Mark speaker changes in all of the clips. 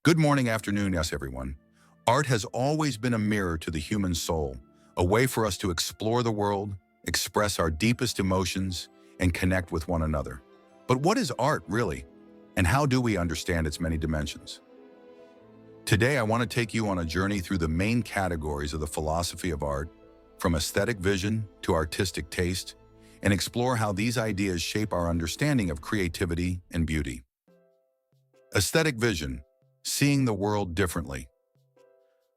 Speaker 1: Good morning, afternoon, yes, everyone. Art has always been a mirror to the human soul, a way for us to explore the world, express our deepest emotions, and connect with one another. But what is art, really? And how do we understand its many dimensions? Today, I want to take you on a journey through the main categories of the philosophy of art, from aesthetic vision to artistic taste, and explore how these ideas shape our understanding of creativity and beauty. Aesthetic vision, seeing the world differently.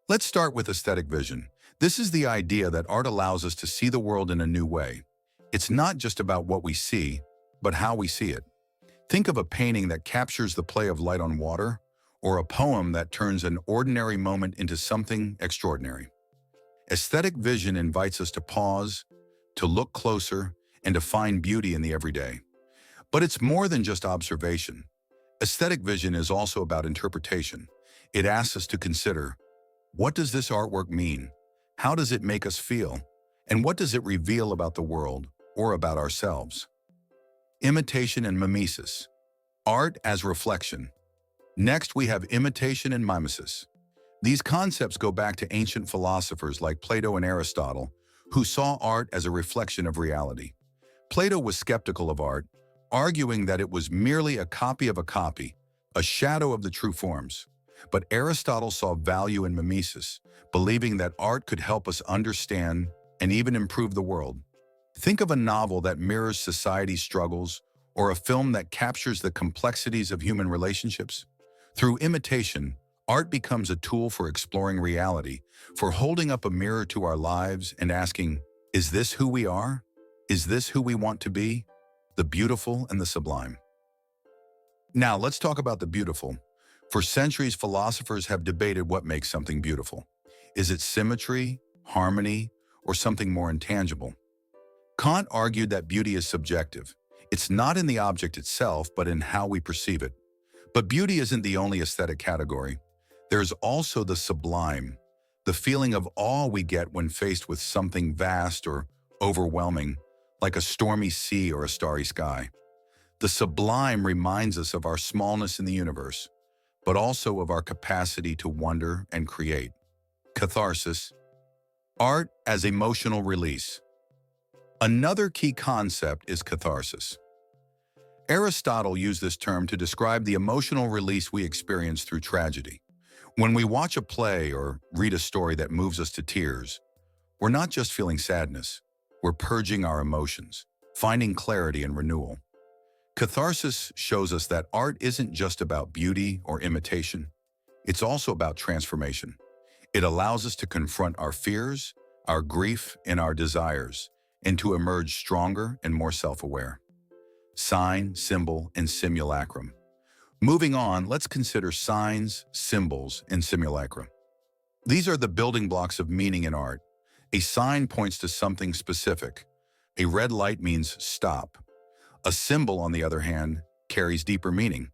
Speaker 1: Let's start with aesthetic vision. This is the idea that art allows us to see the world in a new way. It's not just about what we see, but how we see it. Think of a painting that captures the play of light on water, or a poem that turns an ordinary moment into something extraordinary. Aesthetic vision invites us to pause, to look closer, and to find beauty in the everyday. But it's more than just observation. Aesthetic vision is also about interpretation. It asks us to consider, what does this artwork mean? How does it make us feel? And what does it reveal about the world or about ourselves? Imitation and mimesis. Art as reflection. Next, we have imitation and mimesis. These concepts go back to ancient philosophers like Plato and Aristotle, who saw art as a reflection of reality. Plato was skeptical of art, arguing that it was merely a copy of a copy, a shadow of the true forms. But Aristotle saw value in mimesis, believing that art could help us understand and even improve the world. Think of a novel that mirrors society's struggles, or a film that captures the complexities of human relationships. Through imitation, art becomes a tool for exploring reality, for holding up a mirror to our lives and asking, is this who we are? Is this who we want to be? The beautiful and the sublime. Now, let's talk about the beautiful. For centuries, philosophers have debated what makes something beautiful. Is it symmetry, harmony, or something more intangible? Kant argued that beauty is subjective. It's not in the object itself, but in how we perceive it. But beauty isn't the only aesthetic category. There's also the sublime, the feeling of awe we get when faced with something vast or overwhelming, like a stormy sea or a starry sky. The sublime reminds us of our smallness in the universe, but also of our capacity to wonder and create. Catharsis. Art as emotional release. Another key concept is catharsis. Aristotle used this term to describe the emotional release we experience through tragedy. When we watch a play or read a story that moves us to tears, we're not just feeling sadness, we're purging our emotions, finding clarity and renewal. Catharsis shows us that art isn't just about beauty or imitation. It's also about transformation. It allows us to confront our fears, our grief, and our desires, and to emerge stronger and more self-aware. Sign, symbol, and simulacrum. Moving on, let's consider signs, symbols, and simulacra. These are the building blocks of meaning in art. A sign points to something specific. A red light means stop. A symbol, on the other hand, carries deeper meaning.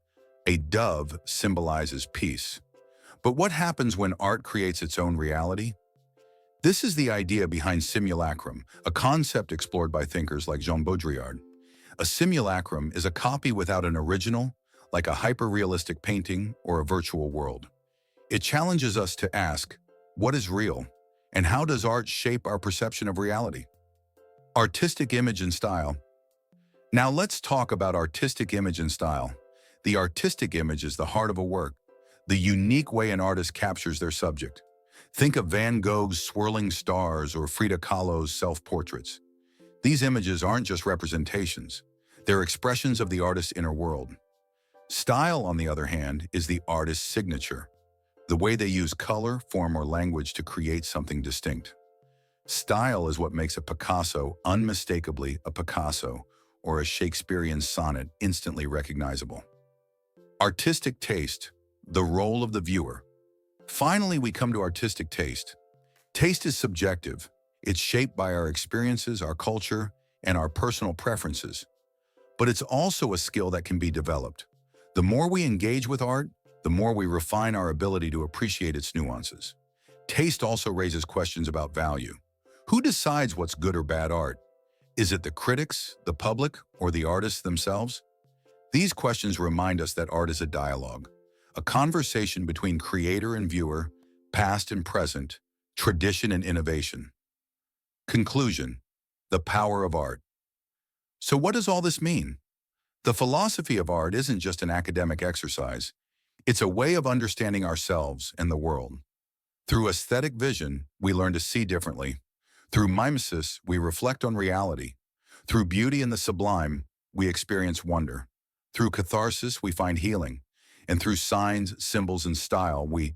Speaker 1: A dove symbolizes peace. But what happens when art creates its own reality? This is the idea behind simulacrum, a concept explored by thinkers like Jean Baudrillard. A simulacrum is a copy without an original, like a hyper-realistic painting or a virtual world. It challenges us to ask, what is real? And how does art shape our perception of reality? Artistic image and style. Now let's talk about artistic image and style. The artistic image is the heart of a work, the unique way an artist captures their subject. Think of Van Gogh's swirling stars or Frida Kahlo's self-portraits. These images aren't just representations, they're expressions of the artist's inner world. Style, on the other hand, is the artist's signature, the way they use color, form, or language to create something distinct. Style is what makes a Picasso unmistakably a Picasso, or a Shakespearean sonnet instantly recognizable. Artistic taste, the role of the viewer. Finally, we come to artistic taste. Taste is subjective. It's shaped by our experiences, our culture, and our personal preferences. But it's also a skill that can be developed. The more we engage with art, the more we refine our ability to appreciate its nuances. Taste also raises questions about value. Who decides what's good or bad art? Is it the critics, the public, or the artists themselves? These questions remind us that art is a dialogue a conversation between creator and viewer, past and present, tradition and innovation. Conclusion: the power of art. So what does all this mean? The philosophy of art isn't just an academic exercise. It's a way of understanding ourselves and the world. Through aesthetic vision, we learn to see differently. Through mimesis, we reflect on reality. Through beauty and the sublime, we experience wonder. Through catharsis, we find healing. And through signs, symbols, and style, we